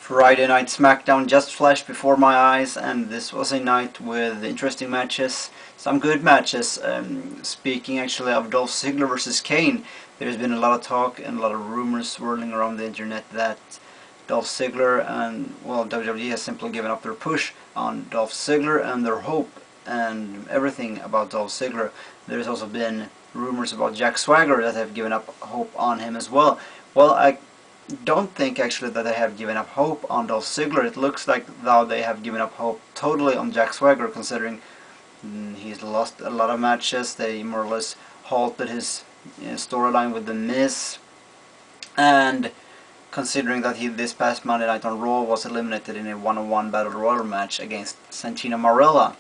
Friday Night Smackdown just flashed before my eyes, and this was a night with interesting matches, some good matches. Speaking actually of Dolph Ziggler versus Kane, there's been a lot of talk and a lot of rumors swirling around the internet that Dolph Ziggler and, well, WWE has simply given up their push on Dolph Ziggler and their hope and everything about Dolph Ziggler. There's also been rumors about Jack Swagger that have given up hope on him as well. Well, I don't think actually that they have given up hope on Dolph Ziggler. It looks like now they have given up hope totally on Jack Swagger, considering he's lost a lot of matches. They more or less halted his storyline with The Miz, and considering that he this past Monday Night on Raw was eliminated in a one-on-one Battle Royal match against Santino Marella,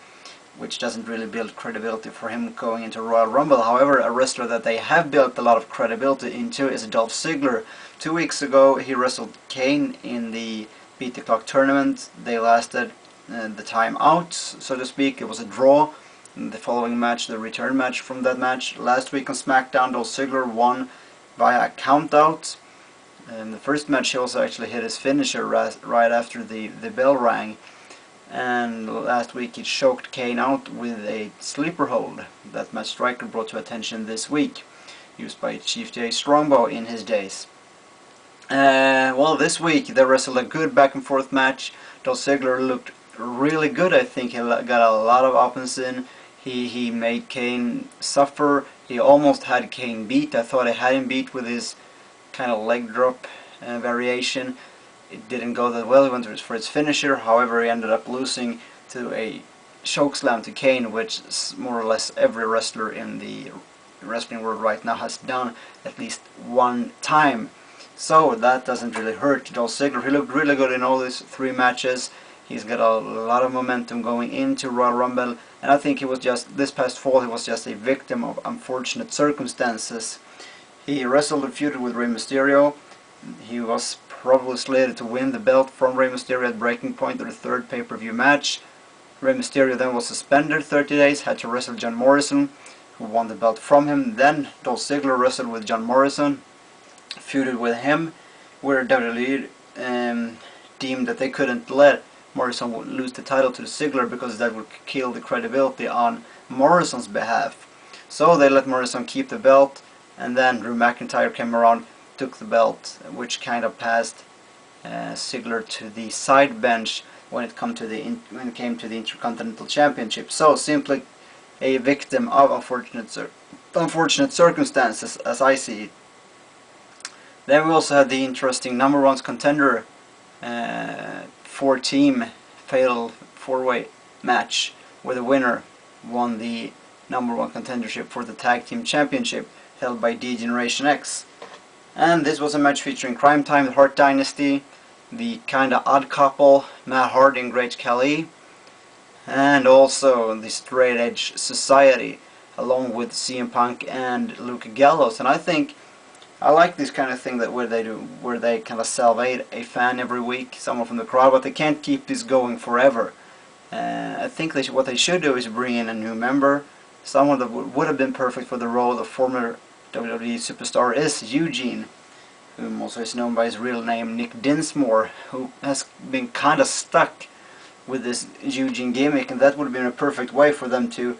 which doesn't really build credibility for him going into Royal Rumble. However, a wrestler that they have built a lot of credibility into is Dolph Ziggler. 2 weeks ago he wrestled Kane in the Beat the Clock tournament. They lasted the time out, so to speak. It was a draw. And the following match, the return match from that match, last week on SmackDown, Dolph Ziggler won via a countout. In the first match he also actually hit his finisher right after the bell rang. And last week he choked Kane out with a sleeper hold that Matt Striker brought to attention this week, used by Chief Jay Strongbow in his days. Well, this week they wrestled a good back and forth match. Dolph Ziggler looked really good. I think he got a lot of offense in. He made Kane suffer. He almost had Kane beat. I thought I had him beat with his kind of leg drop variation. It didn't go that well. He went for his finisher. However, he ended up losing to a chokeslam to Kane, which more or less every wrestler in the wrestling world right now has done at least one time. So that doesn't really hurt Dolph Ziggler. He looked really good in all these three matches. He's got a lot of momentum going into Royal Rumble, and I think he was just, this past fall, he was just a victim of unfortunate circumstances. He wrestled and feuded with Rey Mysterio. He was probably slated to win the belt from Rey Mysterio at Breaking Point, their third pay-per-view match. Rey Mysterio then was suspended 30 days, had to wrestle John Morrison, who won the belt from him. Then Dolph Ziggler wrestled with John Morrison, feuded with him, where WWE deemed that they couldn't let Morrison lose the title to Ziggler because that would kill the credibility on Morrison's behalf. So they let Morrison keep the belt, and then Drew McIntyre came around, took the belt, which kind of passed Ziggler to the side bench when it came to the Intercontinental Championship. So simply a victim of unfortunate circumstances, as I see it. Then we also had the interesting number one contender four-team fatal four-way match, where the winner won the number one contendership for the Tag Team Championship, held by D-Generation X. And this was a match featuring Crime Time, the Hart Dynasty, the kinda odd couple, Matt Hardy and Great Khali, and also the Straight Edge Society, along with CM Punk and Luke Gallows. And I like this kind of thing where they kind of salvate a fan every week, someone from the crowd, but they can't keep this going forever. I think what they should do is bring in a new member, someone that would have been perfect for the role of former WWE superstar is Eugene, who also is known by his real name, Nick Dinsmore, who has been kind of stuck with this Eugene gimmick, and that would have been a perfect way for them to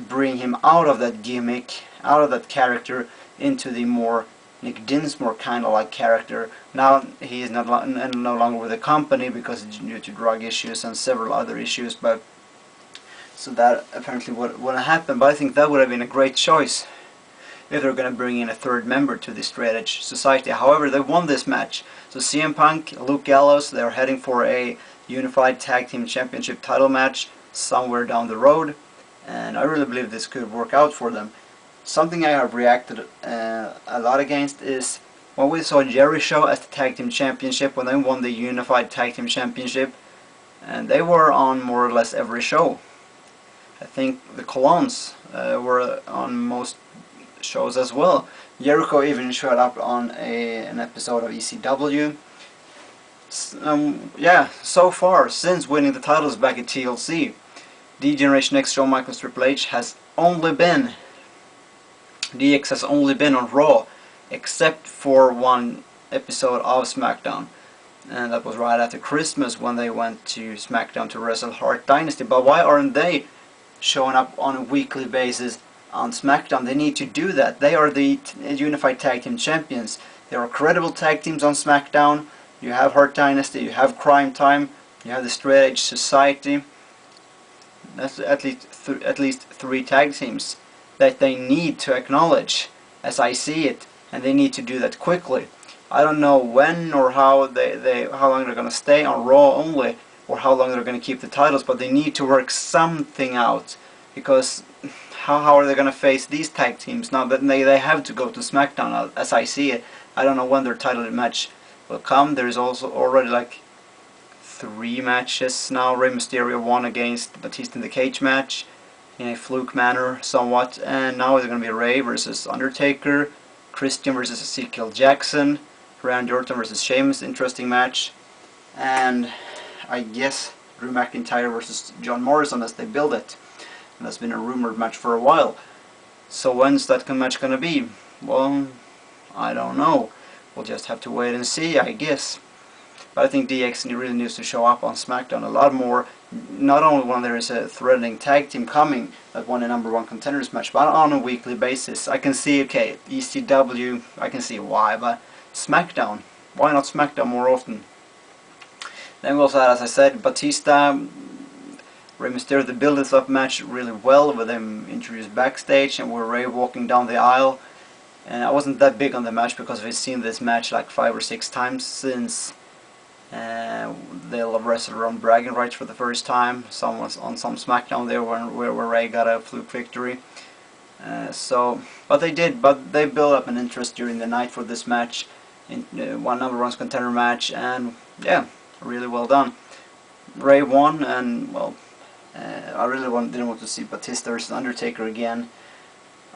bring him out of that gimmick, out of that character, into the more Nick Dinsmore kind of like character. Now he is no longer with the company because due to drug issues and several other issues, but so that apparently wouldn't happen. But I think that would have been a great choice if they're going to bring in a third member to the Straight Edge Society. However, they won this match. So CM Punk, Luke Gallows, they're heading for a Unified Tag Team Championship title match somewhere down the road, and I really believe this could work out for them. Something I have reacted a lot against is when we saw Jerry Show as the Tag Team Championship, when they won the Unified Tag Team Championship, and they were on more or less every show. I think the Colons were on most shows as well. Jericho even showed up on an episode of ECW. Yeah, so far, since winning the titles back at TLC, D-Generation X, Shawn Michaels, Triple H has only been on Raw, except for one episode of SmackDown. and that was right after Christmas when they went to SmackDown to wrestle Hart Dynasty. But why aren't they showing up on a weekly basis on SmackDown? They need to do that. They are the Unified Tag Team Champions. There are credible tag teams on SmackDown. You have Hart Dynasty, you have Crime Time, you have the Straight Edge Society. That's at least 3 tag teams that they need to acknowledge, as I see it, and they need to do that quickly. I don't know when or how long they're going to stay on Raw only, or how long they're going to keep the titles, but they need to work something out, because how are they going to face these tag teams now that they have to go to SmackDown, as I see it. I don't know when their title match will come. There is also already like 3 matches now. Rey Mysterio won against Batista in the cage match in a fluke manner somewhat, and now it's going to be Rey versus Undertaker, Christian versus Ezekiel Jackson, Randy Orton versus Sheamus, interesting match, and I guess Drew McIntyre versus John Morrison as they build it. And that's been a rumored match for a while. So when's that match going to be? Well, I don't know. We'll just have to wait and see, I guess. But I think DX really needs to show up on SmackDown a lot more. Not only when there is a threatening tag team coming that won a #1 contenders match, but on a weekly basis. I can see, okay, ECW, I can see why, but SmackDown, why not SmackDown more often? Then we also had, as I said, Batista, Rey Mysterio. They built this up match really well with them introduced backstage and with Rey walking down the aisle. And I wasn't that big on the match because we've seen this match like 5 or 6 times since they'll have wrestled around bragging rights for the first time. Some was on some SmackDown there where Rey got a fluke victory. But they built up an interest during the night for this match, in one #1 contender match, and yeah, really well done. Rey won, and well, I really didn't want to see Batista versus Undertaker again.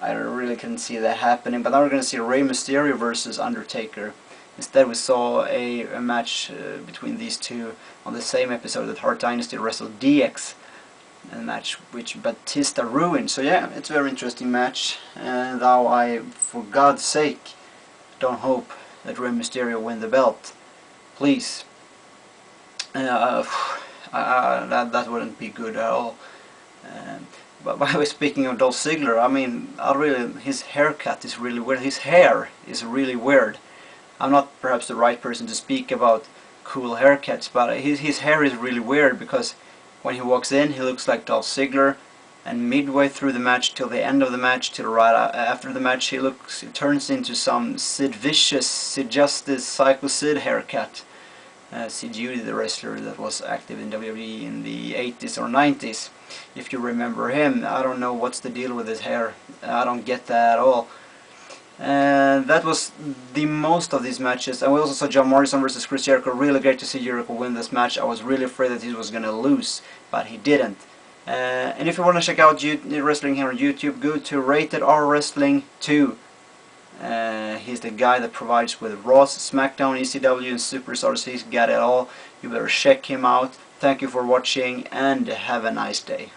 I really couldn't see that happening, but now we're going to see Rey Mysterio versus Undertaker. Instead we saw a match between these two on the same episode that Hart Dynasty wrestled DX, a match which Batista ruined. So yeah, it's a very interesting match, and now I, for God's sake, don't hope that Rey Mysterio win the belt. Please. That wouldn't be good at all. But by the way, speaking of Dolph Ziggler, I mean, his haircut is really weird. His hair is really weird. I'm not perhaps the right person to speak about cool haircuts, but his hair is really weird, because when he walks in, he looks like Dolph Ziggler, and midway through the match till the end of the match, till right after the match, he turns into some Sid Vicious, Sid Justice, Psycho Sid haircut. Sid Judy, the wrestler that was active in WWE in the 80s or 90s, if you remember him. I don't know what's the deal with his hair. I don't get that at all. And that was the most of these matches. And we also saw John Morrison versus Chris Jericho. Really great to see Jericho win this match. I was really afraid that he was going to lose, but he didn't. And if you want to check out wrestling here on YouTube, go to Rated R Wrestling 2. He's the guy that provides with Raw, SmackDown, ECW, and Superstars. He's got it all. You better check him out. Thank you for watching, and have a nice day.